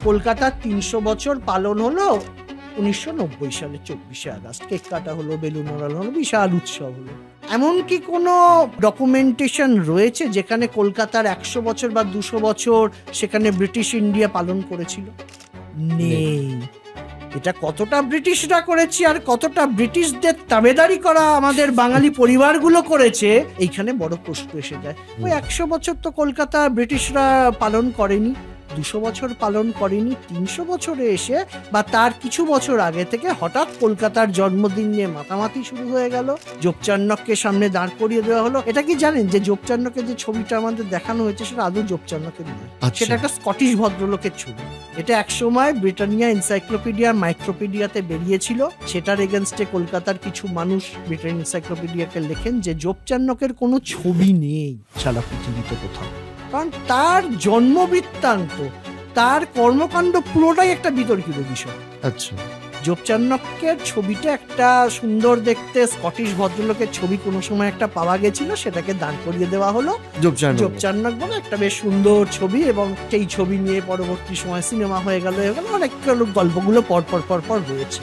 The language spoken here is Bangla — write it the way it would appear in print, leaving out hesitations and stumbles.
কলকাতার 300 বছর পালন হলো 1990 সালে 24শে আগস্ট। কেক কাটা হলো, বেলুন ওড়ানো হলো, বিশাল উৎসব হলো। এমন কি কোনো ডকুমেন্টেশন রয়েছে যেখানে কলকাতার 100 বছর বা 200 বছর সেখানে ব্রিটিশ ইন্ডিয়া পালন করেছিল? নেই। এটা কতটা ব্রিটিশরা করেছে আর কতটা ব্রিটিশদের তাবেদারি করা আমাদের বাঙালি পরিবারগুলো করেছে, এইখানে বড় প্রশ্ন এসে যায়। ওই 100 বছর তো কলকাতা ব্রিটিশরা পালন করেনি, 200 বছর পালন করেনি, 300 বছরে এসে বা তার কিছু বছর আগে থেকে হঠাৎ কলকাতার জন্মদিন নিয়ে মাতামাতি শুরু হয়ে গেল। যোগচান্নককে সামনে দাঁড় করিয়ে দেওয়া হলো। এটা কি জানেন যে যোগচান্নকের যে ছবিটা আমাদের দেখানো হয়েছে সেটা আদৌ যোগচান্নকের নয়, সেটা একটা স্কটিশ ভদ্রলোকের ছবি। এটা একসময় ব্রিটানিয়া এনসাইক্লোপিডিয়া মাইক্রোপিডিয়াতে বেরিয়েছিল। সেটার এগেনস্টে কলকাতার কিছু মানুষ ব্রিটানিয়া এনসাইক্লোপিডিয়াকে লেখেন যে যোগচান্নকের কোনো ছবি নেই সারা পৃথিবীতে কোথাও, কারণ তার জন্ম বৃত্তান্ত, তার কর্মকাণ্ড পুরোটাই একটা বিতর্কিত বিষয়। আচ্ছা, যোগচান্নকের ছবিটা একটা সুন্দর দেখতে স্কটিশ ভদ্রলোকের ছবি কোনো সময় একটা পাওয়া গেছিল, সেটাকে দান করিয়ে দেওয়া হলো। যোগচান্নক বলে একটা বেশ সুন্দর ছবি, এবং সেই ছবি নিয়ে পরবর্তী সময় সিনেমা হয়ে গেল, অনেক গল্পগুলো পর পর রয়েছে।